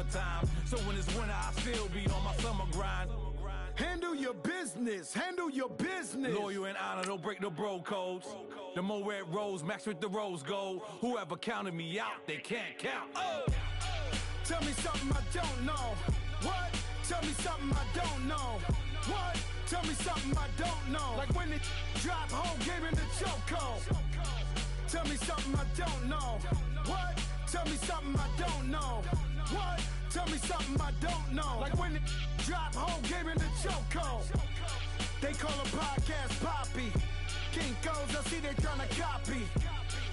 summertime. So when it's winter, I still be on my summer grind. Handle your business. Handle your business. Loyal and honor, don't break the bro codes. The more red rose, max with the rose gold. Whoever counted me out, they can't count. Oh! Tell me something I don't know. What? Tell me something I don't know. What? Tell me something I don't know. Like when it drop, whole game in the chokehold. Tell me something I don't know. What? Tell me something I don't know. What? Tell me something I don't know. Like when it drop, whole game in the chokehold. They call a podcast Poppy. Kinkos, I see they tryna copy.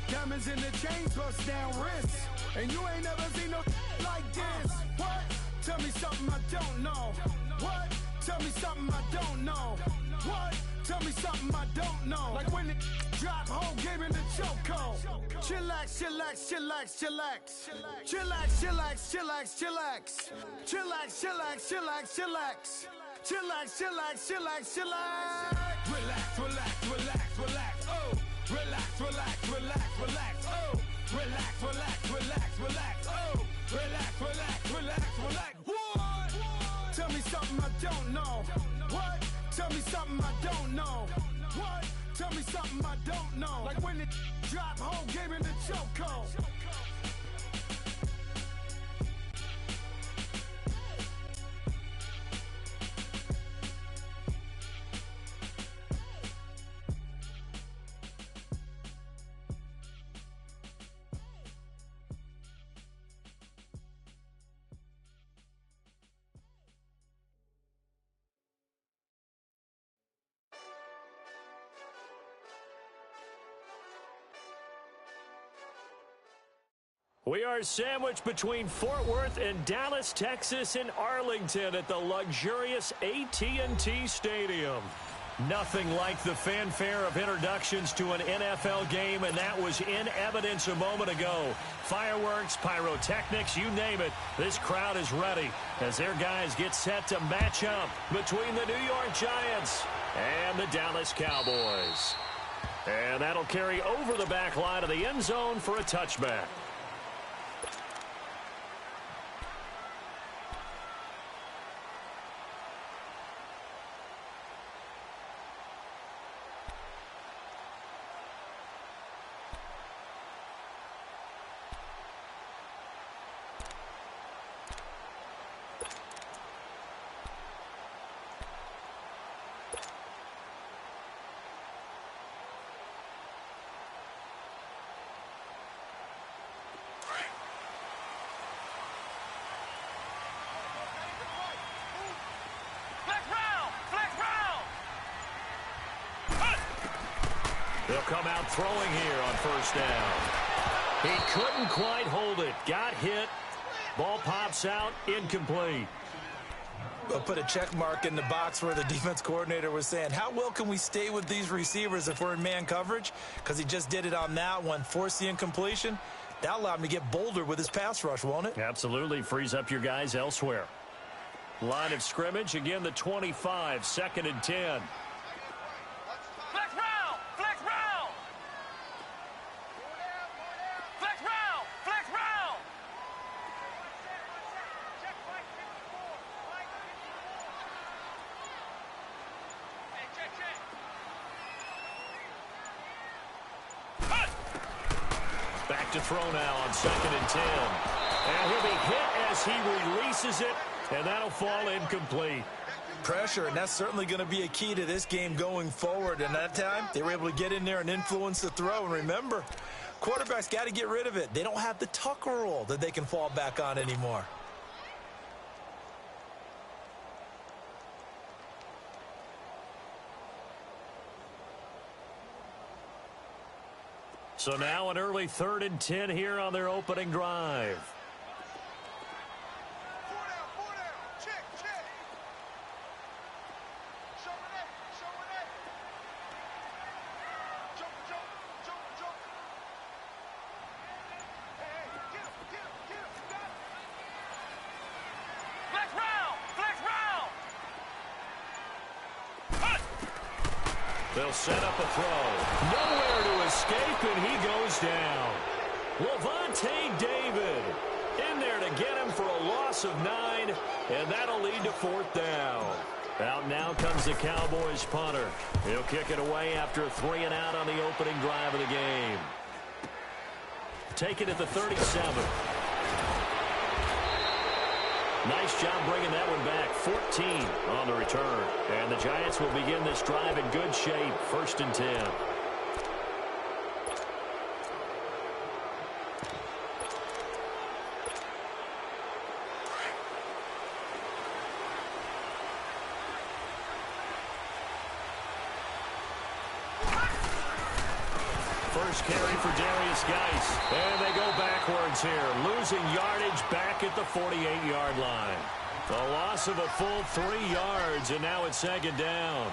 Diamonds in the chains, bust down wrists. And you ain't never seen no like this. What? Tell me something I don't know. What? Tell me something I don't know. What? Tell me something I don't know. Like when it drop, whole game in the chokehold. Chillax, chillax, chillax, chillax. Chillax, chillax, chillax, chillax. Chillax, chillax, chillax, chillax. Chillax, chillax, chillax, chillax. Relax, relax, relax, relax. Oh! Relax, relax, relax, relax. Oh! Relax, relax, relax, relax. Oh! Relax, relax, relax, relax. What? Tell me something I don't know. What? Tell me something I don't know. What? Tell me something I don't know. Like when it drop, whole game in the chokehold. We are sandwiched between Fort Worth and Dallas, Texas, and Arlington at the luxurious AT&T Stadium. Nothing like the fanfare of introductions to an NFL game, and that was in evidence a moment ago. Fireworks, pyrotechnics, you name it. This crowd is ready as their guys get set to match up between the New York Giants and the Dallas Cowboys. And that'll carry over the back line of the end zone for a touchback. They'll come out throwing here on first down. He couldn't quite hold it. Got hit. Ball pops out. Incomplete. We'll put a check mark in the box where the defense coordinator was saying, how well can we stay with these receivers if we're in man coverage? Because he just did it on that one. Forced the incompletion. That allowed him to get bolder with his pass rush, won't it? Absolutely. Frees up your guys elsewhere. Line of scrimmage. Again, the 25. 2nd and 10. Back to throw now on 2nd and 10. And he'll be hit as he releases it, and that'll fall incomplete. Pressure, and that's certainly going to be a key to this game going forward. And that time, they were able to get in there and influence the throw. And remember, quarterbacks got to get rid of it. They don't have the tuck rule that they can fall back on anymore. So now an early 3rd and 10 here on their opening drive. They'll set up a throw. Nowhere to escape, and he goes down. Lavonte David In there to get him for a loss of 9, and that'll lead to 4th down. Out now comes the Cowboys punter. He'll kick it away after a 3 and out on the opening drive of the game. Take it at the 37. Nice job bringing that one back. 14 on the return. And the Giants will begin this drive in good shape. 1st and 10. First carry for Darius Geis. And they go backwards here. Losing yardage back at the 48-yard line. A loss of a full 3 yards, and now it's 2nd down.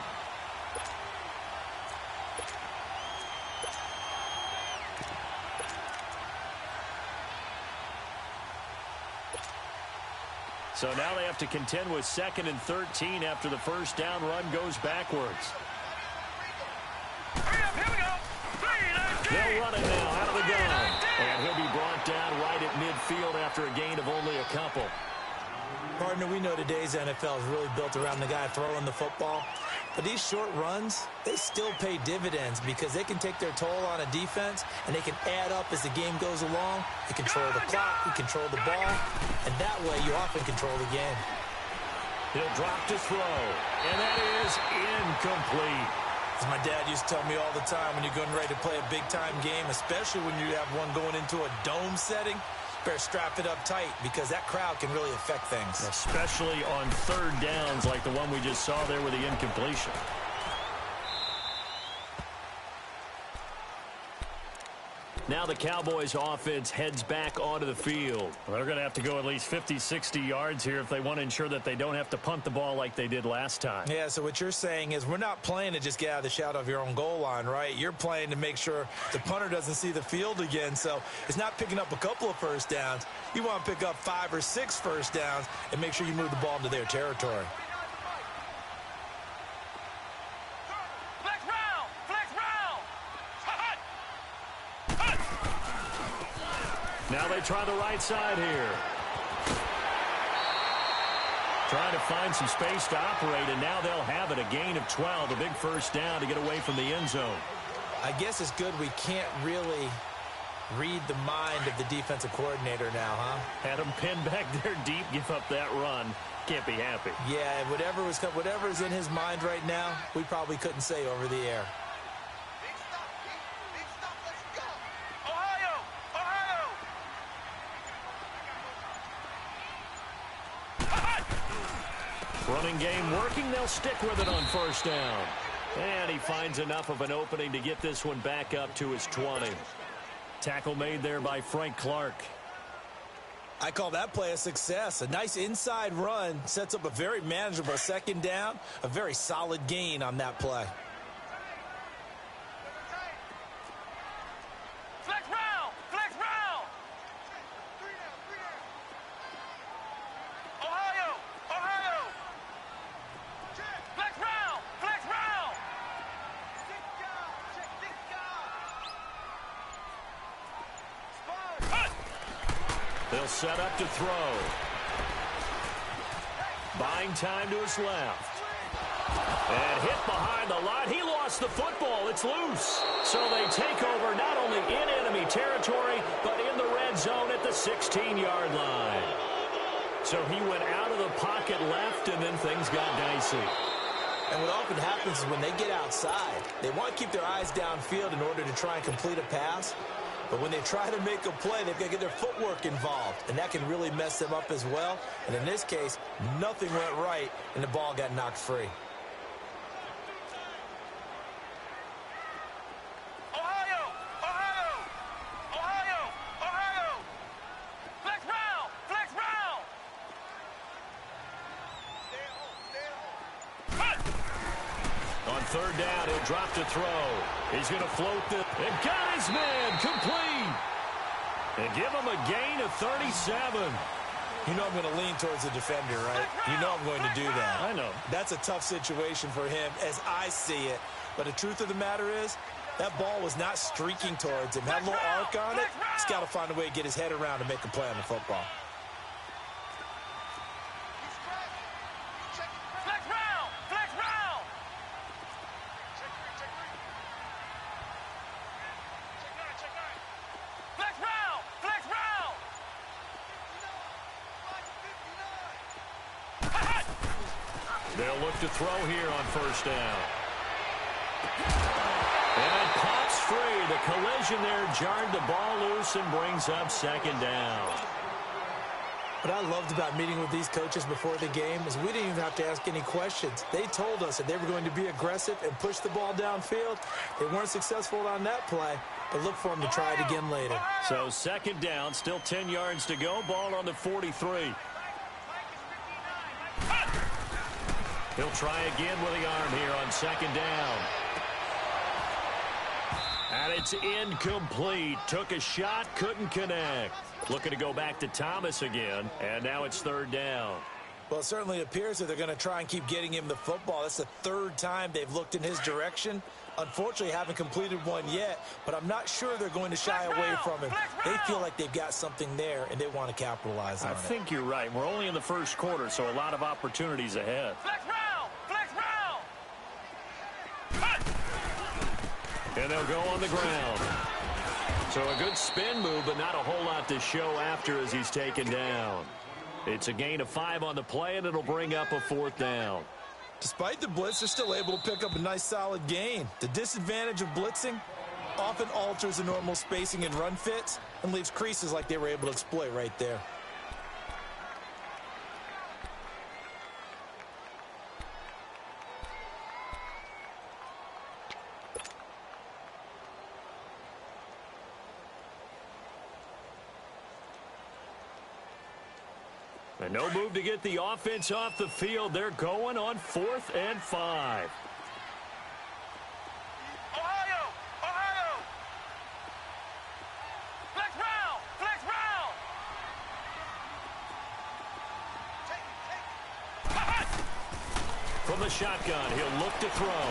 So now they have to contend with 2nd and 13 after the first down run goes backwards. They'll run it now out of the gun. And he'll be brought down right at midfield after a gain of only a couple. Partner, we know today's NFL is really built around the guy throwing the football. But these short runs, they still pay dividends because they can take their toll on a defense and they can add up as the game goes along. You control the clock, you control the ball, and that way you often control the game. He'll drop to throw, and that is incomplete. As my dad used to tell me all the time, when you're getting ready to play a big-time game, especially when you have one going into a dome setting, better strap it up tight because that crowd can really affect things. Especially on 3rd downs like the one we just saw there with the incompletion. Now the Cowboys offense heads back onto the field. They're going to have to go at least 50, 60 yards here if they want to ensure that they don't have to punt the ball like they did last time. Yeah, so what you're saying is we're not playing to just get out of the shadow of your own goal line, right? You're playing to make sure the punter doesn't see the field again. So it's not picking up a couple of first downs. You want to pick up 5 or 6 first downs and make sure you move the ball into their territory. Now they try the right side here. Trying to find some space to operate, and now they'll have it. A gain of 12, a big first down to get away from the end zone. I guess it's good we can't really read the mind of the defensive coordinator now, huh? Had him pinned back there deep, give up that run. Can't be happy. Yeah, whatever's in his mind right now, we probably couldn't say over the air. Running game working. They'll stick with it on first down. And he finds enough of an opening to get this one back up to his 20. Tackle made there by Frank Clark. I call that play a success. A nice inside run sets up a very manageable 2nd down. A very solid gain on that play. They'll set up to throw. Buying time to his left. And hit behind the line. He lost the football. It's loose. So they take over not only in enemy territory, but in the red zone at the 16-yard line. So he went out of the pocket left, and then things got dicey. And what often happens is when they get outside, they want to keep their eyes downfield in order to try and complete a pass. But when they try to make a play, they've got to get their footwork involved, and that can really mess them up as well. And in this case, nothing went right, and the ball got knocked free. On 3rd down, he'll drop to throw. He's going to float the... And got his man complete. And give him a gain of 37. You know I'm going to lean towards the defender, right? You know I'm going to do that. I know. That's a tough situation for him as I see it. But the truth of the matter is, That ball was not streaking towards him. Had a little arc on it. He's got to find a way to get his head around and make a play on the football. Flex round! Flex round! Flex round! Flex round! They'll look to throw here on first down. And it pops free. The collision there jarred the ball loose and brings up second down. What I loved about meeting with these coaches before the game is we didn't even have to ask any questions. They told us that they were going to be aggressive and push the ball downfield. They weren't successful on that play, but look for them to try it again later. So second down, still 10 yards to go. Ball on the 43. He'll try again with the arm here on second down. And it's incomplete. Took a shot, couldn't connect. Looking to go back to Thomas again, and now it's third down. Well, it certainly appears that they're going to try and keep getting him the football. That's the third time they've looked in his direction. Unfortunately, haven't completed one yet, but I'm not sure they're going to shy away from him. They feel like they've got something there, and they want to capitalize on it. I think you're right. We're only in the first quarter, so a lot of opportunities ahead. Flex round! Flex round! And they'll go on the ground. So a good spin move, but not a whole lot to show after as he's taken down. It's a gain of 5 on the play, and it'll bring up a fourth down. Despite the blitz, they're still able to pick up a nice solid gain. The disadvantage of blitzing often alters the normal spacing and run fits and leaves creases like they were able to exploit right there. And no move to get the offense off the field. They're going on 4th and 5. Ohio! Ohio! Flex round! Flex round! From the shotgun, he'll look to throw.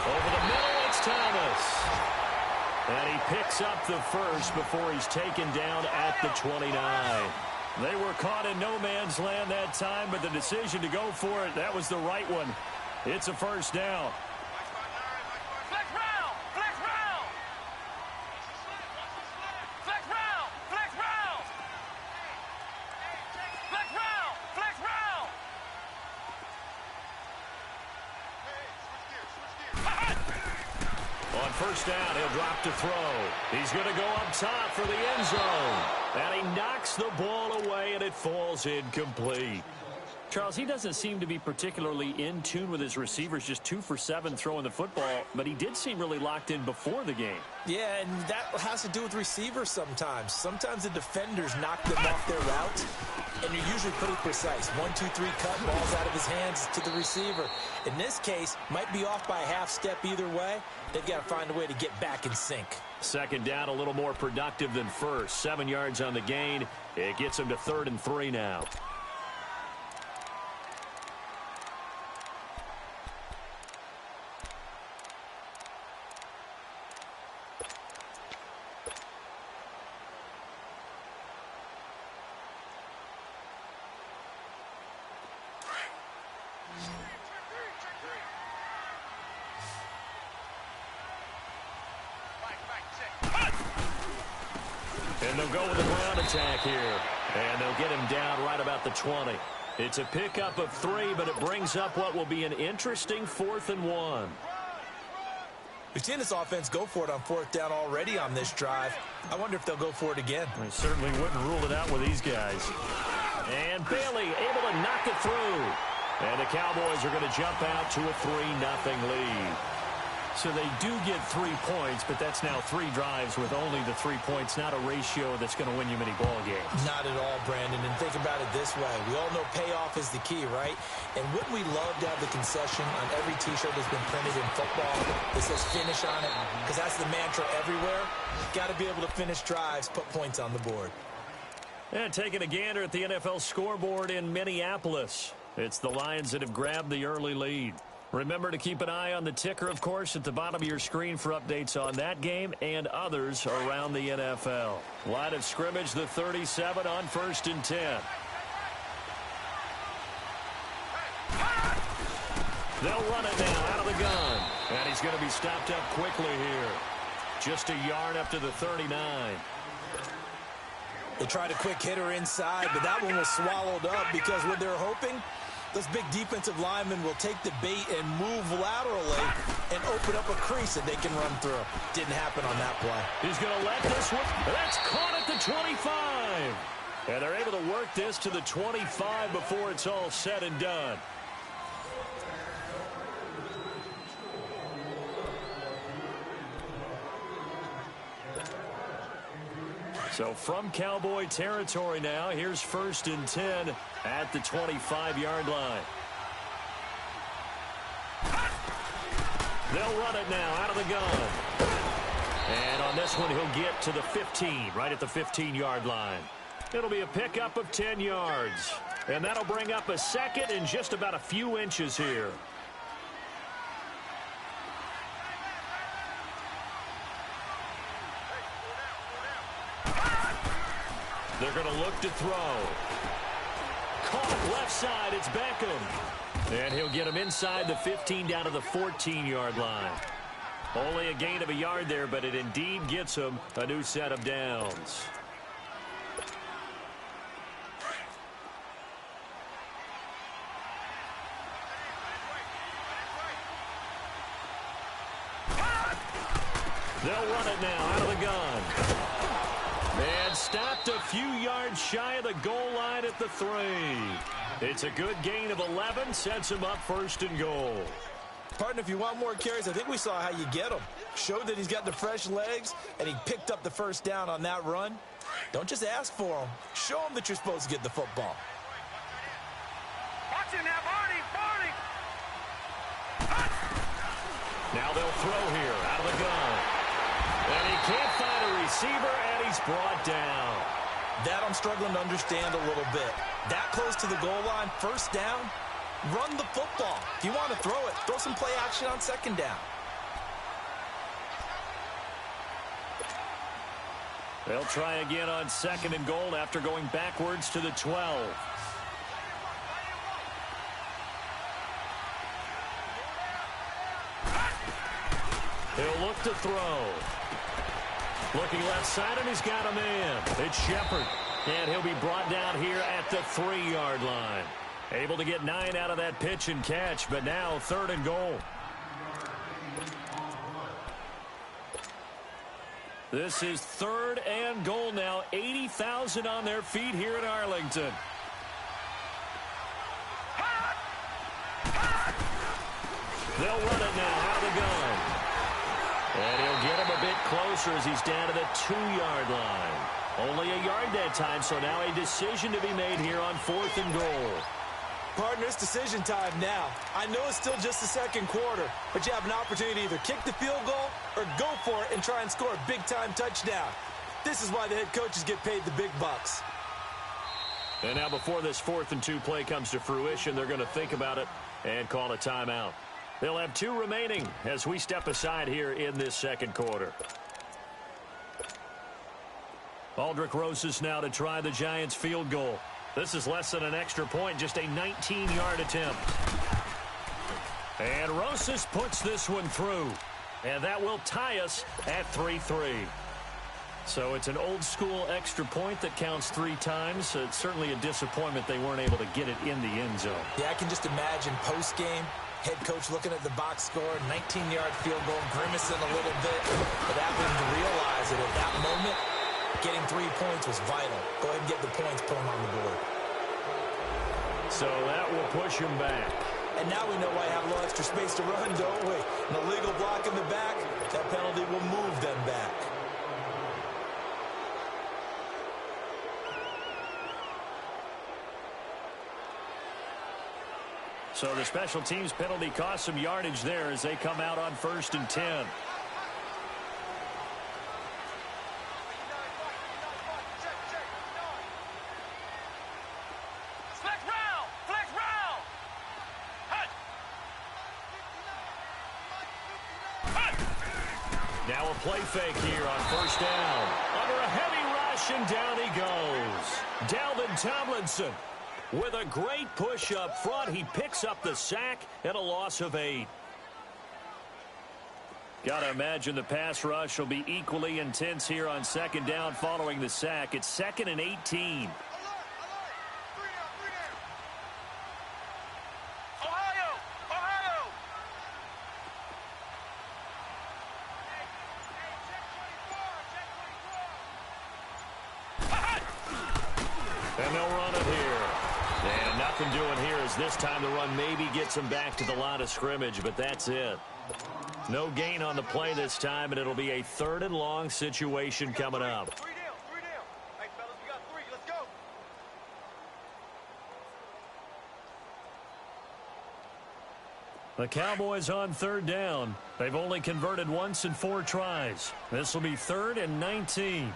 Over the middle, it's Thomas. And he picks up the first before he's taken down at the 29. They were caught in no man's land that time, but the decision to go for it, that was the right one. It's a first down. Flex round! Flex round! Flex round! Flex round! Flex round! Flex round! On first down, he'll drop to throw. He's going to go up top for the end zone. And he knocks the ball away, and it falls incomplete. Charles, he doesn't seem to be particularly in tune with his receivers, just 2 for 7 throwing the football, but he did seem really locked in before the game. Yeah, and that has to do with receivers sometimes. Sometimes the defenders knock them off their route, and you're usually pretty precise. 1, 2, 3 cut, balls out of his hands to the receiver. In this case, might be off by a half step either way. They've got to find a way to get back in sync. Second down, a little more productive than first. 7 yards on the gain. It gets him to 3rd and 3 now. And they'll go with the ground attack here. And they'll get him down right about the 20. It's a pickup of 3, but it brings up what will be an interesting 4th and 1. We've seen this offense go for it on 4th down already on this drive. I wonder if they'll go for it again. I certainly wouldn't rule it out with these guys. And Bailey able to knock it through. And the Cowboys are going to jump out to a 3-0 lead. So they do get 3 points, but that's now 3 drives with only the 3 points, not a ratio that's going to win you many ball games. Not at all, Brandon. And think about it this way. We all know payoff is the key, right? And wouldn't we love to have the concession on every T-shirt that's been printed in football that says finish on it? Because that's the mantra everywhere. Got to be able to finish drives, put points on the board. And taking a gander at the NFL scoreboard in Minneapolis. It's the Lions that have grabbed the early lead. Remember to keep an eye on the ticker, of course, at the bottom of your screen for updates on that game and others around the NFL. Line of scrimmage, the 37 on 1st and 10. They'll run it now out of the gun. And he's going to be stopped up quickly here. Just a yard up to the 39. They tried a quick hitter inside, but that one was swallowed up because what they're hoping, those big defensive linemen will take the bait and move laterally and open up a crease that they can run through. Didn't happen on that play. He's going to let this one. That's caught at the 25. And they're able to work this to the 25 before it's all said and done. So from Cowboy territory now, here's 1st and 10 at the 25-yard line. They'll run it now out of the gun. And on this one, he'll get to the 15, right at the 15-yard line. It'll be a pickup of 10 yards. And that'll bring up a second in just about a few inches here. They're going to look to throw. Caught left side, it's Beckham. And he'll get him inside the 15 down to the 14-yard line. Only a gain of a yard there, but it indeed gets him a new set of downs. They'll run it now out of the gun. And stopped a few yards shy of the goal line at the 3. It's a good gain of 11, sets him up 1st and goal. Partner, if you want more carries, I think we saw how you get him. Showed that he's got the fresh legs, and he picked up the first down on that run. Don't just ask for him. Show him that you're supposed to get the football. Watch him now, Barney. Now they'll throw here out of the gun. And he can't find a receiver, and he's brought down. That I'm struggling to understand a little bit. That close to the goal line, first down, run the football. If you want to throw it, throw some play action on 2nd down. They'll try again on 2nd and goal after going backwards to the 12. He'll look to throw. Looking left side, and he's got a man. It's Shepard. And he'll be brought down here at the 3-yard line. Able to get 9 out of that pitch and catch, but now 3rd and goal. This is 3rd and goal now. 80,000 on their feet here in Arlington. They'll run it now out of the gun. And he'll get him a bit closer as he's down to the 2-yard line. Only a yard that time, so now a decision to be made here on 4th and goal. Partner, it's decision time now. I know it's still just the 2nd quarter, but you have an opportunity to either kick the field goal or go for it and try and score a big-time touchdown. This is why the head coaches get paid the big bucks. And now before this 4th and 2 play comes to fruition, they're going to think about it and call a timeout. They'll have 2 remaining as we step aside here in this 2nd quarter. Aldrick Rosas now to try the Giants field goal. This is less than an extra point, just a 19-yard attempt. And Rosas puts this one through. And that will tie us at 3-3. So it's an old-school extra point that counts 3 times. It's certainly a disappointment they weren't able to get it in the end zone. Yeah, I can just imagine post-game, head coach looking at the box score, 19-yard field goal, grimacing a little bit, but having to realize that at that moment, getting 3 points was vital. Go ahead and get the points, put them on the board. So that will push him back. And now we know why I have a little extra space to run, don't we? An illegal block in the back, that penalty will move them back. So the special teams penalty cost some yardage there as they come out on 1st and 10. Now a play fake here on first down. Under a heavy rush, and down he goes. Dalvin Tomlinson with a great push up front. He picks up the sack and a loss of 8. Got to imagine the pass rush will be equally intense here on second down following the sack. It's 2nd and 18. And they'll run it here. And nothing doing here as this time the run maybe gets them back to the line of scrimmage, but that's it. No gain on the play this time, and it'll be a 3rd and long situation coming up. 3 down. Hey, fellas, we got 3. Let's go. The Cowboys on 3rd down. They've only converted once in 4 tries. This will be 3rd and 19.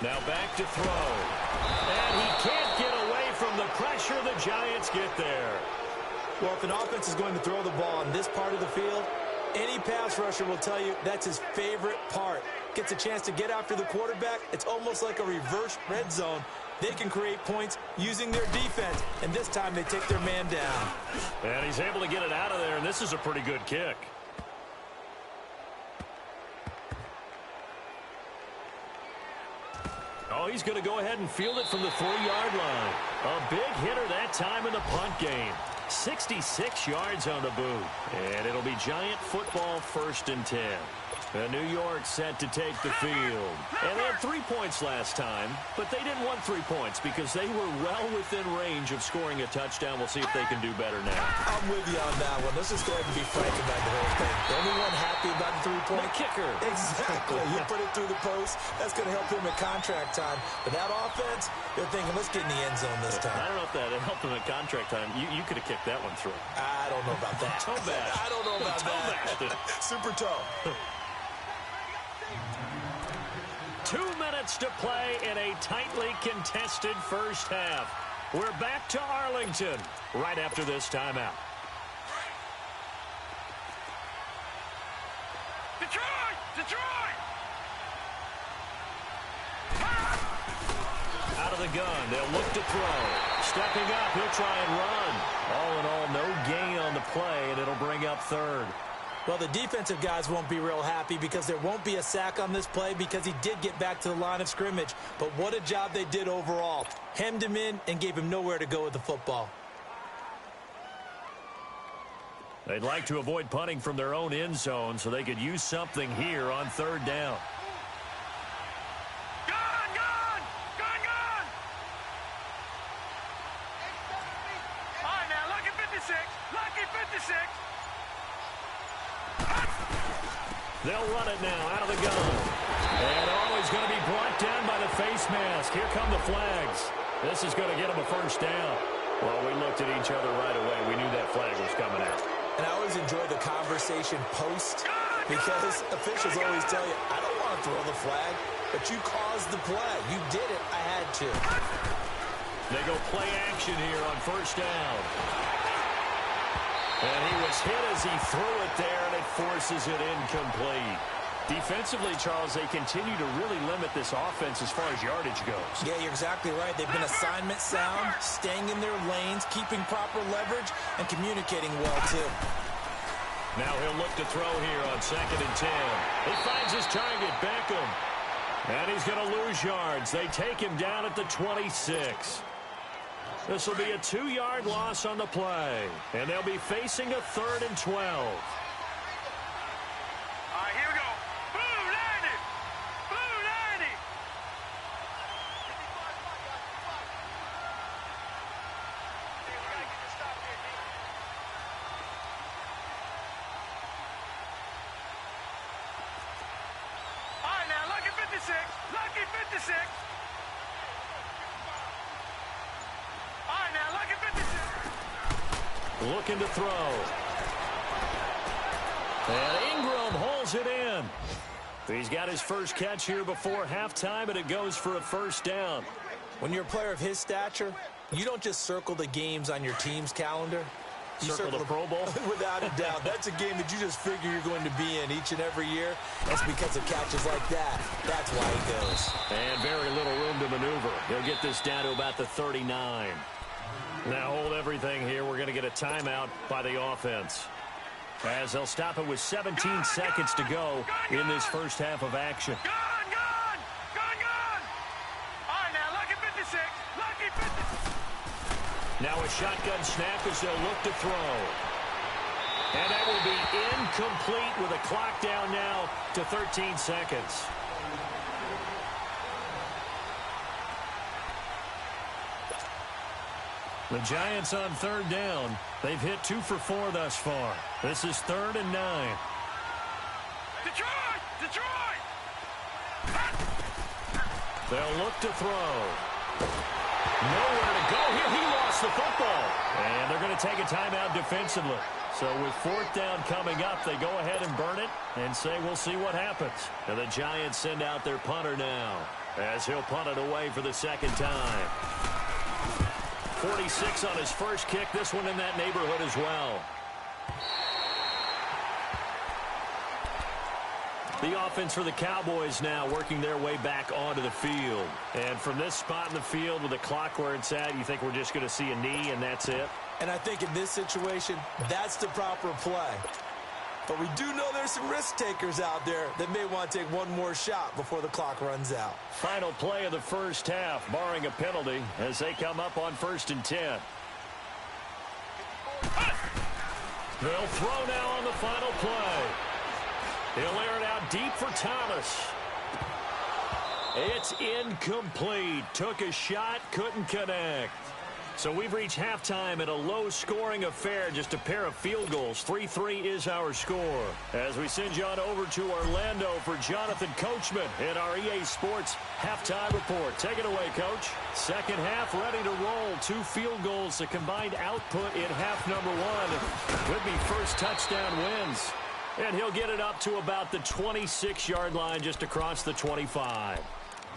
Now back to throw. And he can't get away from the pressure. The Giants get there. Well, if an offense is going to throw the ball in this part of the field, any pass rusher will tell you that's his favorite part. Gets a chance to get after the quarterback. It's almost like a reverse red zone. They can create points using their defense, and this time they take their man down. And he's able to get it out of there, and this is a pretty good kick. Oh, he's going to go ahead and field it from the 3-yard line. A big hitter that time in the punt game. 66 yards on the boot. And it'll be Giant football 1st and 10. New York set to take the field. And they had 3 points last time, but they didn't want 3 points because they were well within range of scoring a touchdown. We'll see if they can do better now. I'm with you on that one. Let's just go ahead and be frank about the whole thing. The only one happy about the 3-point? The kicker. Exactly. You put it through the post. That's going to help him at contract time. But that offense, they're thinking, let's get in the end zone this time. I don't know if that helped him at contract time. You could have kicked that one through. I don't know about that. Toe bash. I don't know about that. Super toe. 2 minutes to play in a tightly contested first half. We're back to Arlington right after this timeout. Detroit! Out of the gun, they'll look to throw. Stepping up, he'll try and run. All in all, no gain on the play, and it'll bring up 3rd. Well, the defensive guys won't be real happy because there won't be a sack on this play because he did get back to the line of scrimmage. But what a job they did overall. Hemmed him in and gave him nowhere to go with the football. They'd like to avoid punting from their own end zone so they could use something here on 3rd down. Gone! All right, now, lucky 56. They'll run it now out of the gun. And always going to be brought down by the face mask. Here come the flags. This is going to get them a 1st down. Well, we looked at each other right away. We knew that flag was coming out. And I always enjoy the conversation post because officials always tell you, I don't want to throw the flag, but you caused the play. You did it. I had to. They go play action here on 1st down. And he was hit as he threw it there, and it forces it incomplete. Defensively, Charles, they continue to really limit this offense as far as yardage goes. Yeah, you're exactly right. They've been assignment sound, staying in their lanes, keeping proper leverage, and communicating well, too. Now he'll look to throw here on 2nd and 10. He finds his target, Beckham. And he's going to lose yards. They take him down at the 26. This will be a 2-yard loss on the play. And they'll be facing a 3rd and 12. All right, here we go. Blue 90! Blue 90! All right, now, lucky 56. Lucky 56. All right, now, lucky 56. Looking to throw. And Ingram holds it in. He's got his first catch here before halftime, and it goes for a first down. When you're a player of his stature, you don't just circle the games on your team's calendar. You circle the Pro Bowl? Without a doubt. That's a game that you just figure you're going to be in each and every year. That's because of catches like that. That's why he goes. And very little room to maneuver. He'll get this down to about the 39. Now hold everything here. We're going to get a timeout by the offense, as they'll stop it with 17 seconds to go in this first half of action. Gone! All right, now, lucky 56. Lucky 56. Now a shotgun snap as they'll look to throw. And that will be incomplete with a clock down now to 13 seconds. The Giants on third down. They've hit 2 for 4 thus far. This is 3rd and 9. Detroit! They'll look to throw. Nowhere to go here. He lost the football. And they're going to take a timeout defensively. So with 4th down coming up, they go ahead and burn it and say we'll see what happens. And the Giants send out their punter now, as he'll punt it away for the second time. 46 on his first kick. This one in that neighborhood as well. The offense for the Cowboys now working their way back onto the field. And from this spot in the field with the clock where it's at, you think we're just going to see a knee and that's it? And I think in this situation, that's the proper play. But we do know there's some risk takers out there that may want to take one more shot before the clock runs out. Final play of the first half, barring a penalty, as they come up on 1st and 10. They'll throw now on the final play. He'll air it out deep for Thomas. It's incomplete. Took a shot, couldn't connect. So we've reached halftime in a low-scoring affair, just a pair of field goals. 3-3 is our score. As we send you on over to Orlando for Jonathan Coachman in our EA Sports halftime report. Take it away, Coach. Second half ready to roll. 2 field goals, the combined output in half number 1 would be first touchdown wins. And he'll get it up to about the 26-yard line, just across the 25.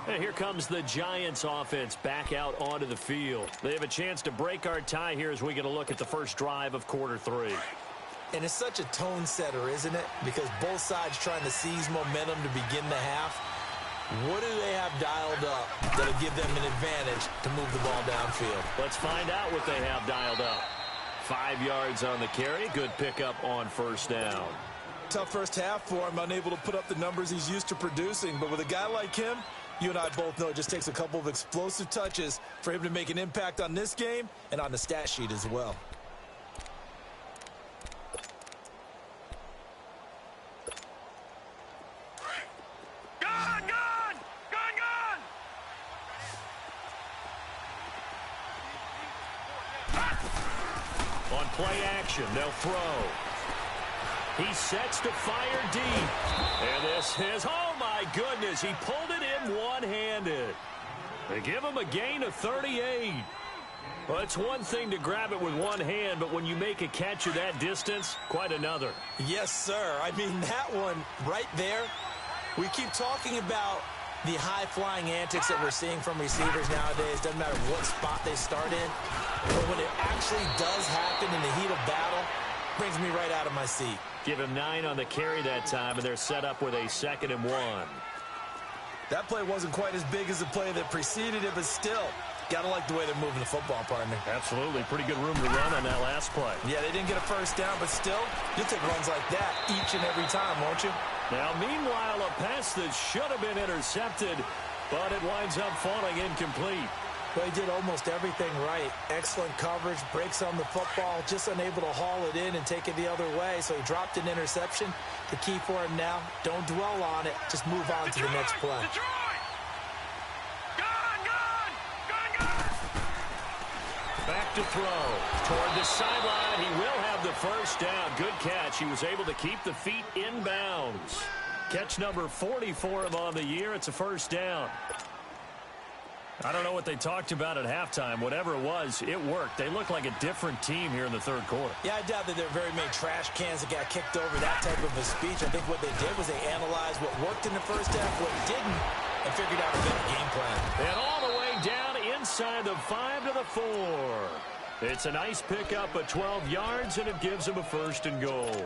And here comes the Giants offense back out onto the field. They have a chance to break our tie here as we get a look at the first drive of quarter 3. And it's such a tone setter, isn't it? Because both sides trying to seize momentum to begin the half. What do they have dialed up that'll give them an advantage to move the ball downfield? Let's find out what they have dialed up. 5 yards on the carry. Good pickup on first down. Tough first half for him, unable to put up the numbers he's used to producing. But with a guy like him, you and I both know it just takes a couple of explosive touches for him to make an impact on this game and on the stat sheet as well. Gone! On play action, they'll throw. He sets to fire deep. And this is, oh my goodness, he pulled it in one-handed. They give him a gain of 38. Well, it's one thing to grab it with one hand, but when you make a catch of that distance, quite another. Yes, sir. I mean, that one right there, we keep talking about the high-flying antics that we're seeing from receivers nowadays. Doesn't matter what spot they start in. But when it actually does happen in the heat of battle, brings me right out of my seat. Give him 9 on the carry that time, and they're set up with a 2nd and 1. That play wasn't quite as big as the play that preceded it, but still, got to like the way they're moving the football, partner. Absolutely. Pretty good room to run on that last play. Yeah, they didn't get a first down, but still, you'll take runs like that each and every time, won't you? Now, meanwhile, a pass that should have been intercepted, but it winds up falling incomplete. Well, he did almost everything right. Excellent coverage, breaks on the football, just unable to haul it in and take it the other way. So he dropped an interception. The key for him now, don't dwell on it. Just move on to the next play. Back to throw. Toward the sideline, he will have the first down. Good catch. He was able to keep the feet in bounds. Catch number 40 for him on the year. It's a first down. I don't know what they talked about at halftime. Whatever it was, it worked. They looked like a different team here in the third quarter. Yeah, I doubt that there are very many trash cans that got kicked over that type of a speech. I think what they did was they analyzed what worked in the first half, what didn't, and figured out a better game plan. And all the way down inside the 5 to the 4. It's a nice pickup of 12 yards, and it gives them a 1st and goal.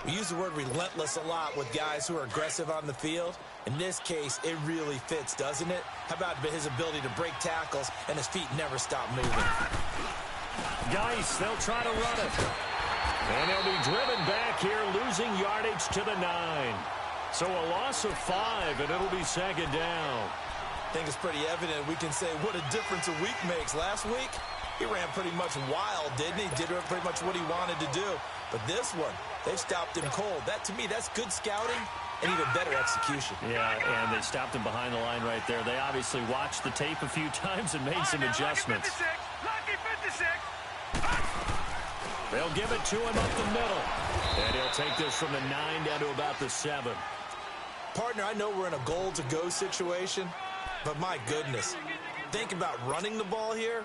We use the word relentless a lot with guys who are aggressive on the field. In this case, it really fits, doesn't it? How about his ability to break tackles and his feet never stop moving? Geis, they'll try to run it. And he'll be driven back here, losing yardage to the 9. So a loss of 5, and it'll be 2nd down. I think it's pretty evident we can say what a difference a week makes. Last week, he ran pretty much wild, didn't he? Did pretty much what he wanted to do. But this one, they've stopped him cold. That, to me, that's good scouting and even better execution. Yeah, and they stopped him behind the line right there. They obviously watched the tape a few times and made some adjustments. Lucky 56. They'll give it to him up the middle. And he'll take this from the 9 down to about the 7. Partner, I know we're in a goal-to-go situation, but my goodness, think about running the ball here.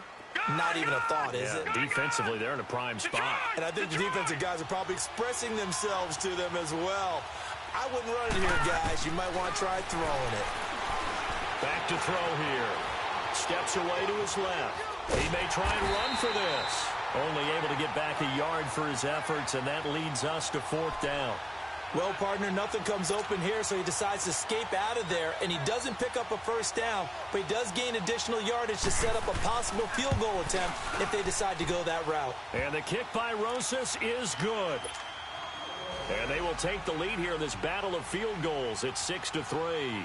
Not even a thought, is it? Defensively, they're in a prime spot. And I think the defensive guys are probably expressing themselves to them as well. I wouldn't run it here, guys. You might want to try throwing it. Back to throw here. Steps away to his left. He may try and run for this. Only able to get back a yard for his efforts, and that leads us to 4th down. Well, partner, nothing comes open here, so he decides to escape out of there, and he doesn't pick up a 1st down, but he does gain additional yardage to set up a possible field goal attempt if they decide to go that route. And the kick by Rosas is good. And they will take the lead here in this battle of field goals. It's 6-3.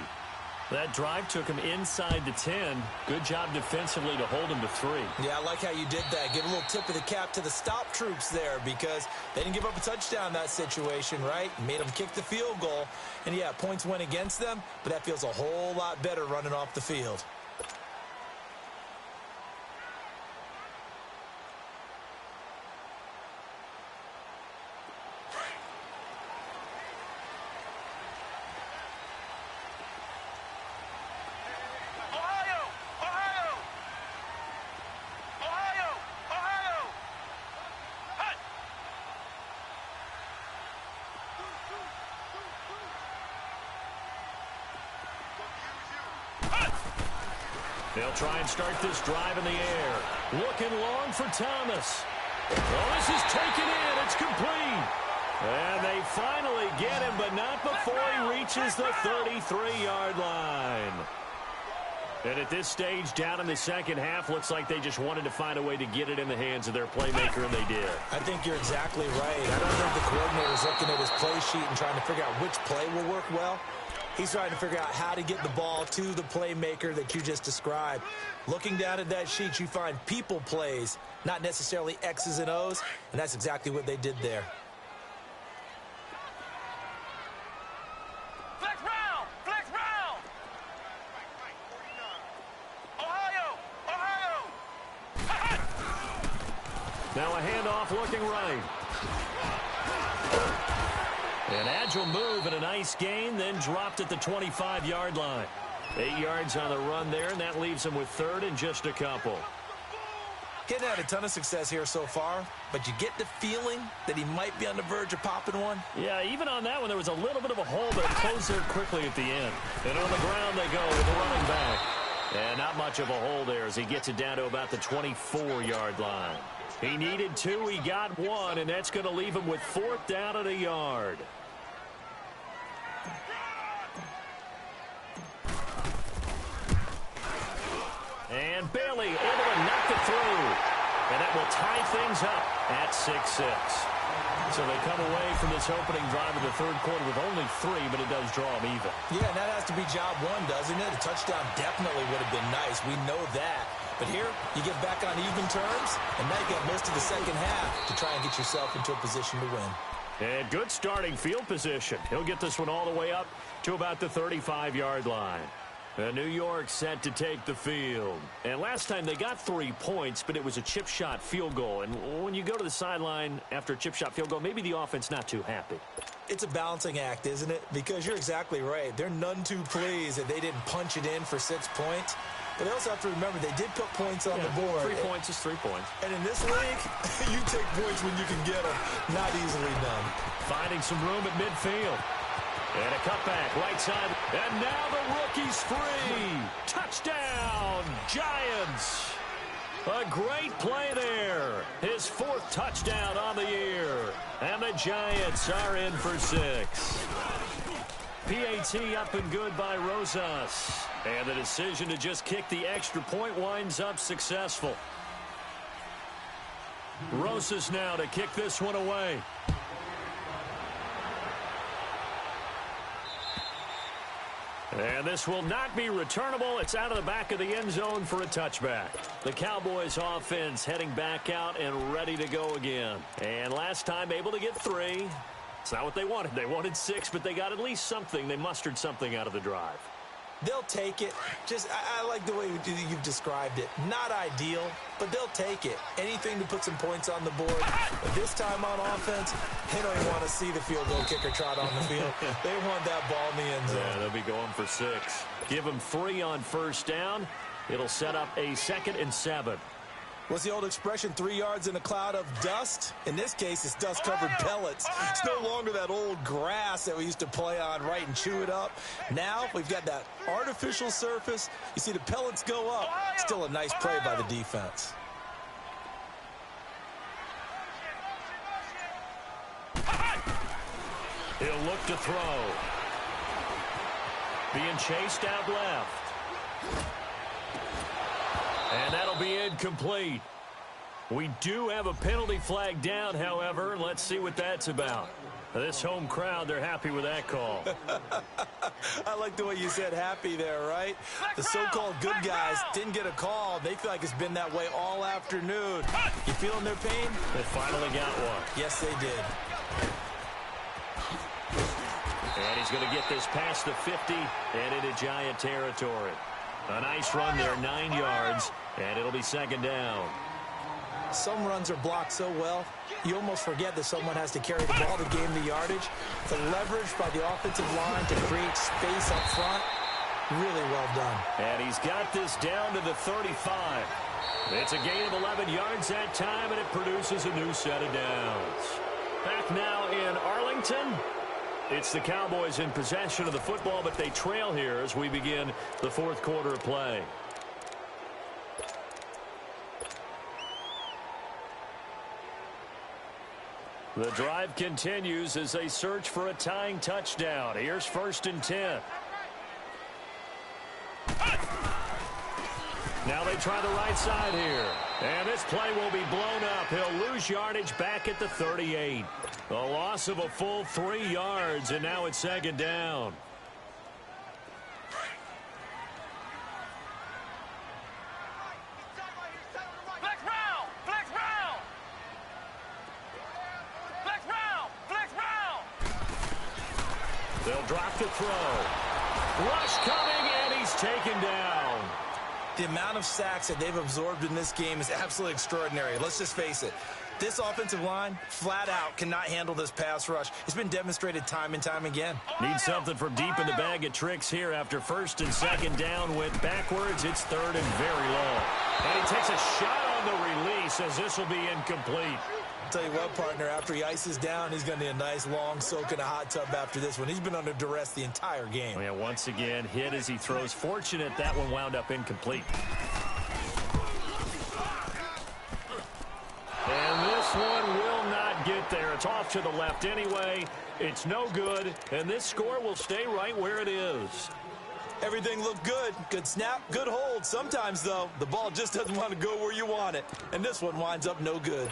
That drive took him inside the 10. Good job defensively to hold him to 3. Yeah, I like how you did that. Give a little tip of the cap to the stop troops there because they didn't give up a touchdown in that situation, right? Made them kick the field goal. And, yeah, points went against them, but that feels a whole lot better running off the field. They'll try and start this drive in the air. Looking long for Thomas. Oh, this is taken in. It's complete. And they finally get him, but not before he reaches the 33-yard line. And at this stage, down in the second half, looks like they just wanted to find a way to get it in the hands of their playmaker, and they did. I think you're exactly right. I don't think the coordinator's looking at his play sheet and trying to figure out which play will work well. He's trying to figure out how to get the ball to the playmaker that you just described. Looking down at that sheet, you find people plays, not necessarily X's and O's, and that's exactly what they did there. Flex round! Flex round! Ohio! Ohio! Now a handoff looking right. An agile move and a nice gain, then dropped at the 25-yard line. 8 yards on the run there, and that leaves him with 3rd and just a couple. Getting had a ton of success here so far, but you get the feeling that he might be on the verge of popping one. Yeah, even on that one, there was a little bit of a hole, but it closed there quickly at the end. And on the ground they go with the running back. And not much of a hole there as he gets it down to about the 24-yard line. He needed 2, he got 1, and that's going to leave him with 4th down at a yard. And Bailey able to knock it through. And that will tie things up at 6-6. So they come away from this opening drive of the third quarter with only 3, but it does draw them even. Yeah, and that has to be job 1, doesn't it? A touchdown definitely would have been nice. We know that. But here, you get back on even terms, and now you get most of the second half to try and get yourself into a position to win. And good starting field position. He'll get this one all the way up to about the 35-yard line. New York set to take the field. And last time they got 3 points, but it was a chip shot field goal. And when you go to the sideline after a chip shot field goal, maybe the offense not too happy. It's a balancing act, isn't it? Because you're exactly right. They're none too pleased that they didn't punch it in for 6 points. But they also have to remember they did put points on the board. 3 points is 3 points. And in this league, you take points when you can get them. Not easily done. Finding some room at midfield. And a cutback, right side. And now the rookie's free. Touchdown, Giants. A great play there. His 4th touchdown on the year. And the Giants are in for 6. PAT up and good by Rosas. And the decision to just kick the extra point winds up successful. Rosas now to kick this one away. And this will not be returnable. It's out of the back of the end zone for a touchback. The Cowboys offense heading back out and ready to go again. And last time able to get 3. It's not what they wanted. They wanted 6, but they got at least something. They mustered something out of the drive. They'll take it. I like the way you've described it. Not ideal, but they'll take it. Anything to put some points on the board. But this time on offense, they don't even want to see the field goal kicker trot on the field. They want that ball in the end zone. Yeah, they'll be going for 6. Give them 3 on first down. It'll set up a 2nd and 7. What's the old expression, 3 yards in a cloud of dust? In this case, it's dust-covered pellets. It's no longer that old grass that we used to play on, right, and chew it up. Now we've got that artificial surface. You see the pellets go up. Still a nice play by the defense. He'll look to throw. Being chased out left. And that'll be incomplete. We do have a penalty flag down, however. Let's see what that's about. This home crowd, they're happy with that call. I like the way you said happy there, right? The so-called good guys didn't get a call. They feel like it's been that way all afternoon. You feeling their pain? They finally got one. Yes, they did. And he's going to get this past the 50 and into Giant territory. A nice run there, 9 yards, and it'll be 2nd down. Some runs are blocked so well, you almost forget that someone has to carry the ball to gain the yardage. The leverage by the offensive line to create space up front, really well done. And he's got this down to the 35. It's a gain of 11 yards that time, and it produces a new set of downs. Back now in Arlington. It's the Cowboys in possession of the football, but they trail here as we begin the 4th quarter of play. The drive continues as they search for a tying touchdown. Here's 1st and 10. Now they try the right side here. And this play will be blown up. He'll lose yardage back at the 38. A loss of a full 3 yards, and now it's 2nd down. They'll drop the throw. Rush coming, and he's taken down. The amount of sacks that they've absorbed in this game is absolutely extraordinary. Let's just face it. This offensive line, flat out, cannot handle this pass rush. It's been demonstrated time and time again. Need something from deep in the bag of tricks here after 1st and 2nd down. Went backwards. It's 3rd and very long. And he takes a shot on the release as this will be incomplete. I'll tell you what, partner, after he ices down, he's going to need a nice long soak in a hot tub after this one. He's been under duress the entire game. Yeah, once again, hit as he throws. Fortunate that one wound up incomplete. And this one will not get there. It's off to the left anyway. It's no good, and this score will stay right where it is. Everything looked good. Good snap, good hold. Sometimes, though, the ball just doesn't want to go where you want it. And this one winds up no good.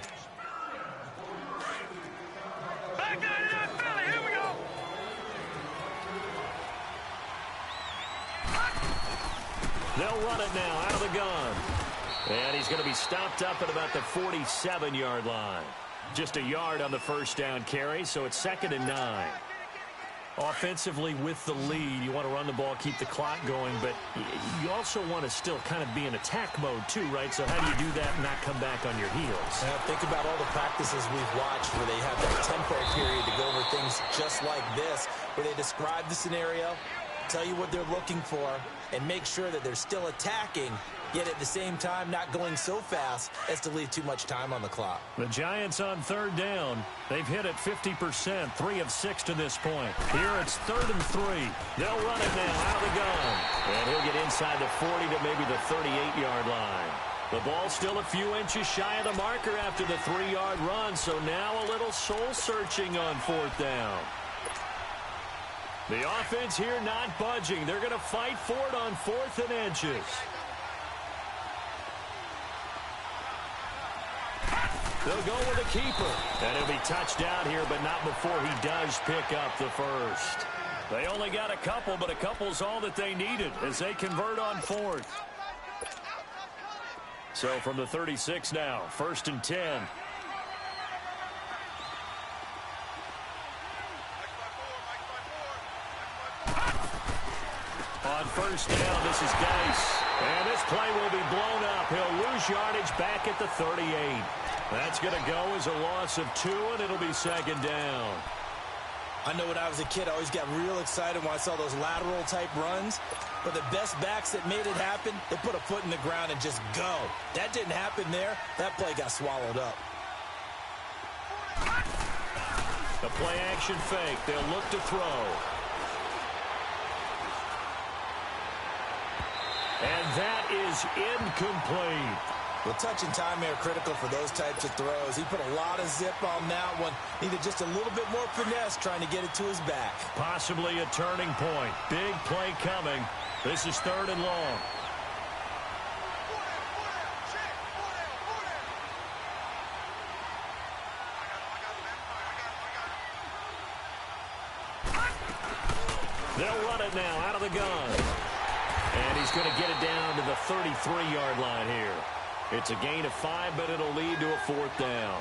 They'll run it now out of the gun. And he's going to be stopped up at about the 47-yard line. Just a yard on the 1st down carry, so it's 2nd and 9. Offensively with the lead, you want to run the ball, keep the clock going, but you also want to still kind of be in attack mode too, right? So how do you do that and not come back on your heels? Think about all the practices we've watched where they have that tempo period to go over things just like this, where they describe the scenario, tell you what they're looking for and make sure that they're still attacking, yet at the same time not going so fast as to leave too much time on the clock. The Giants on third down. They've hit it 50%, 3 of 6 to this point. Here it's 3rd and 3. They'll run it now out of the gun. And he'll get inside the 40 to maybe the 38-yard line. The ball's still a few inches shy of the marker after the 3-yard run, so now a little soul-searching on 4th down. The offense here not budging. They're going to fight for it on 4th and inches. They'll go with a keeper. And he'll be touched down here, but not before he does pick up the first. They only got a couple, but a couple's all that they needed as they convert on 4th. So from the 36 now, 1st and 10. On 1st down, this is Geis. And this play will be blown up. He'll lose yardage back at the 38. That's going to go as a loss of 2, and it'll be 2nd down. I know when I was a kid, I always got real excited when I saw those lateral-type runs. But the best backs that made it happen, they put a foot in the ground and just go. That didn't happen there. That play got swallowed up. The play-action fake. They'll look to throw. And that is incomplete. Well, touch and time are critical for those types of throws. He put a lot of zip on that one. Needed just a little bit more finesse trying to get it to his back. Possibly a turning point. Big play coming. This is 3rd and long. They'll run it now out of the gun. And he's going to get it down to the 33-yard line here. It's a gain of 5, but it'll lead to a 4th down.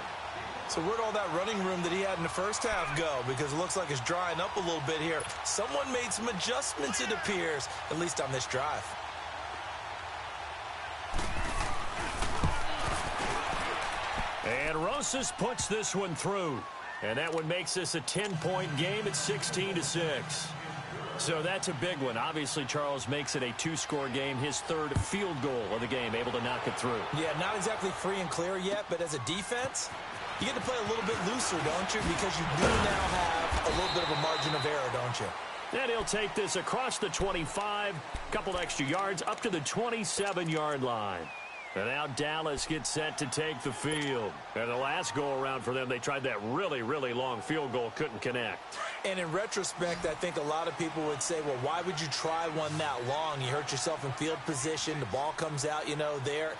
So where'd all that running room that he had in the first half go? Because it looks like it's drying up a little bit here. Someone made some adjustments, it appears, at least on this drive. And Rosas puts this one through. And that one makes this a 10-point game at 16-6. So that's a big one. Obviously, Charles makes it a 2-score game. His 3rd field goal of the game, able to knock it through. Yeah, not exactly free and clear yet, but as a defense, you get to play a little bit looser, don't you? Because you do now have a little bit of a margin of error, don't you? And he'll take this across the 25, couple extra yards, up to the 27-yard line. And now Dallas gets set to take the field. And the last go-around for them, they tried that really, really long field goal, couldn't connect. And in retrospect, I think a lot of people would say, well, why would you try one that long? You hurt yourself in field position. The ball comes out, there.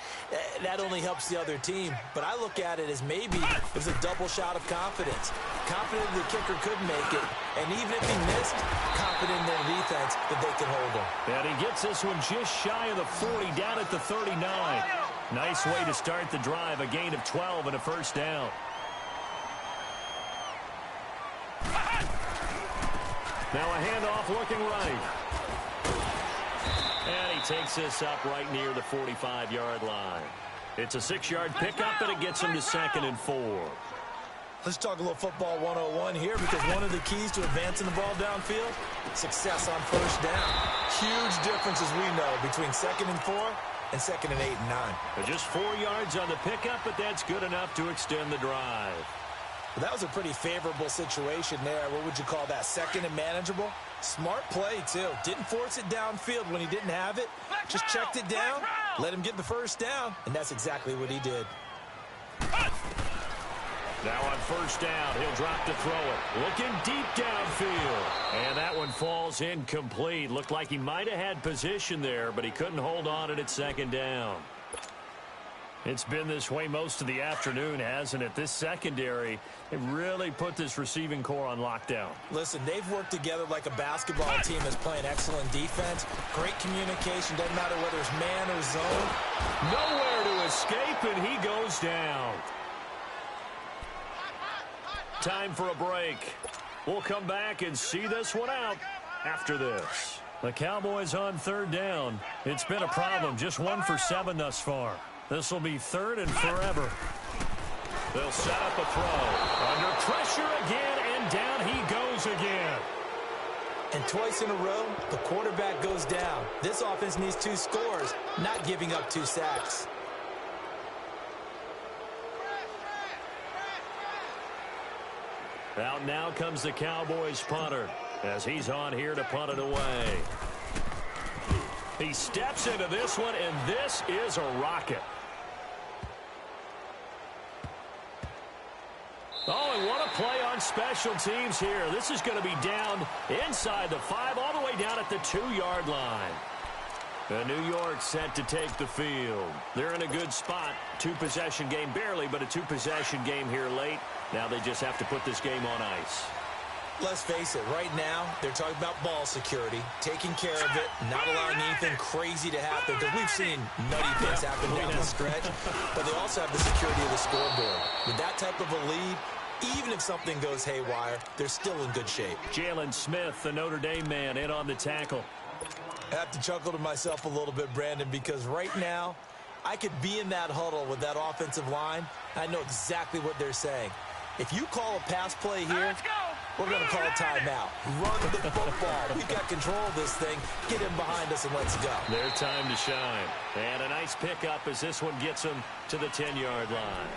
That only helps the other team. But I look at it as maybe it was a double shot of confidence. Confident the kicker could make it. And even if he missed, confident in their defense that they could hold him. And he gets this one just shy of the 40, down at the 39. Nice way to start the drive, a gain of 12 and a 1st down. Now a handoff looking right. And he takes this up right near the 45-yard line. It's a 6-yard pickup, and it gets him to 2nd and 4. Let's talk a little football 101 here, because one of the keys to advancing the ball downfield, success on 1st down. Huge differences we know between 2nd and 4 and 2nd and 8 and 9. Just 4 yards on the pickup, but that's good enough to extend the drive. Well, that was a pretty favorable situation there. What would you call that? 2nd and manageable? Smart play, too. Didn't force it downfield when he didn't have it. Just checked it down, let him get the 1st down, and that's exactly what he did. Now on 1st down, he'll drop to throw it. Looking deep downfield. And that one falls incomplete. Looked like he might have had position there, but he couldn't hold on it at 2nd down. It's been this way most of the afternoon, hasn't it? This secondary, it really put this receiving core on lockdown. Listen, they've worked together like a basketball team that's playing excellent defense. Great communication. Doesn't matter whether it's man or zone. Nowhere to escape, and he goes down. Time for a break. We'll come back and see this one out after this. The Cowboys on 3rd down. It's been a problem. Just 1 for 7 thus far. This will be 3rd and forever. They'll set up a throw. Under pressure again, and down he goes again. And twice in a row, the quarterback goes down. This offense needs 2 scores, not giving up 2 sacks. Out now comes the Cowboys punter as he's on here to punt it away. He steps into this one, and this is a rocket. Oh, and what a play on special teams here. This is going to be down inside the 5, all the way down at the 2-yard line. And New York set to take the field. They're in a good spot. 2-possession game, barely, but a 2-possession game here late. Now they just have to put this game on ice. Let's face it, right now, they're talking about ball security, taking care of it, not allowing anything crazy to happen, because we've seen nutty things happen down the stretch, but they also have the security of the scoreboard. With that type of a lead, even if something goes haywire, they're still in good shape. Jalen Smith, the Notre Dame man, in on the tackle. I have to chuckle to myself a little bit, Brandon, because right now, I could be in that huddle with that offensive line. I know exactly what they're saying. If you call a pass play here, we're going to call a timeout. Run the football. We've got control of this thing. Get him behind us and let's go. Their time to shine. And a nice pickup as this one gets him to the 10-yard line.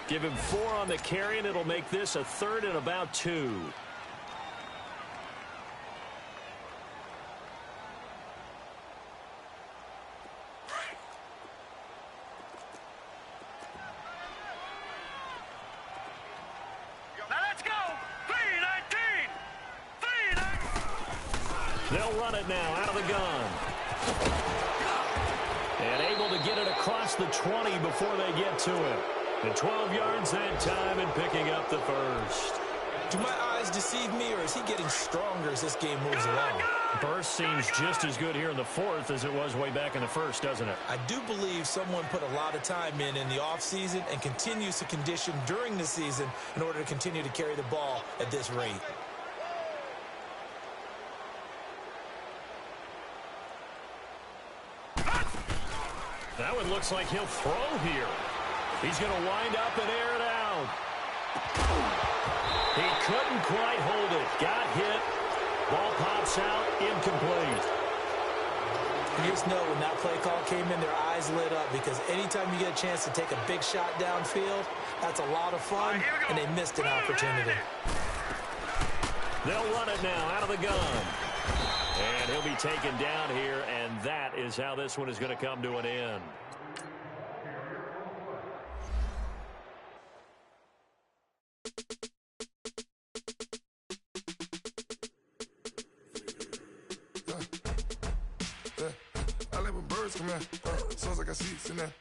Give him 4 on the carry, and it'll make this a 3rd and about 2. They'll run it now out of the gun. And able to get it across the 20 before they get to it. And 12 yards that time and picking up the first. Do my eyes deceive me, or is he getting stronger as this game moves along? Burst seems just as good here in the 4th as it was way back in the 1st, doesn't it? I do believe someone put a lot of time in the offseason and continues to condition during the season in order to continue to carry the ball at this rate. That one looks like he'll throw here. He's going to wind up and air it out. He couldn't quite hold it. Got hit. Ball pops out. Incomplete. You just know when that play call came in, their eyes lit up, because anytime you get a chance to take a big shot downfield, that's a lot of fun, and they missed an opportunity. They'll run it now out of the gun. And he'll be taken down here, and that is how this one is going to come to an end. I like when birds come in. Sounds like I see seats in there.